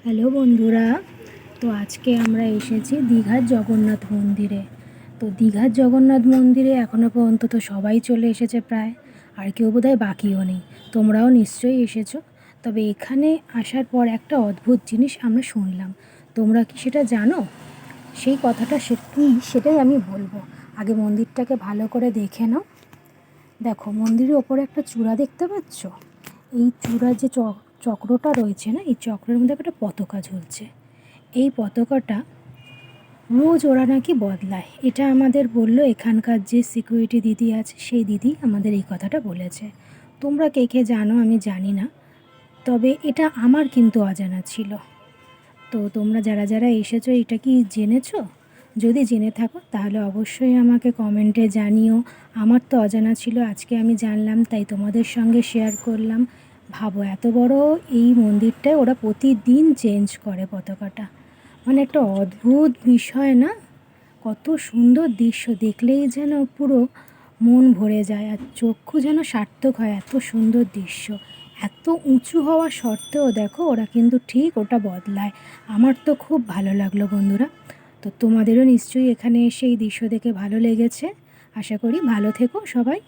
Hello বন্ধুরা, তো আজকে আমরা এসেছি দীঘার জগন্নাথ মন্দিরে। তো দীঘার জগন্নাথ মন্দিরে এখনও পর্যন্ত তো সবাই চলে এসেছে প্রায়, আর কেউ বোধহয় বাকিও নেই। তোমরাও নিশ্চয়ই এসেছো। তবে এখানে আসার পর একটা অদ্ভুত জিনিস আমরা শুনলাম। তোমরা কি সেটা জানো? সেই কথাটা সেটাই আমি বলবো। আগে মন্দিরটাকে ভালো করে দেখে নাও। দেখো, মন্দিরের ওপরে একটা চূড়া দেখতে পাচ্ছ? এই চূড়ার যে চক্রটা রয়েছে না, এই চক্রের মধ্যে একটা পতাকা ঝুলছে। এই পতাকাটা রোজ ওরা নাকি বদলায়। এটা আমাদের বললো এখানকার যে সিকিউরিটি দিদি আছে, সেই দিদি আমাদের এই কথাটা বলেছে। তোমরা কে কে জানো আমি জানি না, তবে এটা আমার কিন্তু অজানা ছিল। তো তোমরা যারা যারা এসেছো এটা কি জেনেছো? যদি জেনে থাকো তাহলে অবশ্যই আমাকে কমেন্টে জানিও। আমার তো অজানা ছিল, আজকে আমি জানলাম, তাই তোমাদের সঙ্গে শেয়ার করলাম। ভাবো, এত বড় এই মন্দিরটায় ওরা প্রতিদিন চেঞ্জ করে পতাকাটা। মানে একটা অদ্ভুত বিষয় না? কত সুন্দর দৃশ্য, দেখলেই যেন পুরো মন ভরে যায় আর চক্ষু যেন সার্থক হয়। এত সুন্দর দৃশ্য, এত উঁচু হওয়া সত্ত্বেও দেখো ওরা কিন্তু ঠিক ওটা বদলায়। আমার তো খুব ভালো লাগলো বন্ধুরা। তো তোমাদেরও নিশ্চয়ই এখানে এসে এই দৃশ্য দেখে ভালো লেগেছে। আশা করি ভালো থেকো সবাই।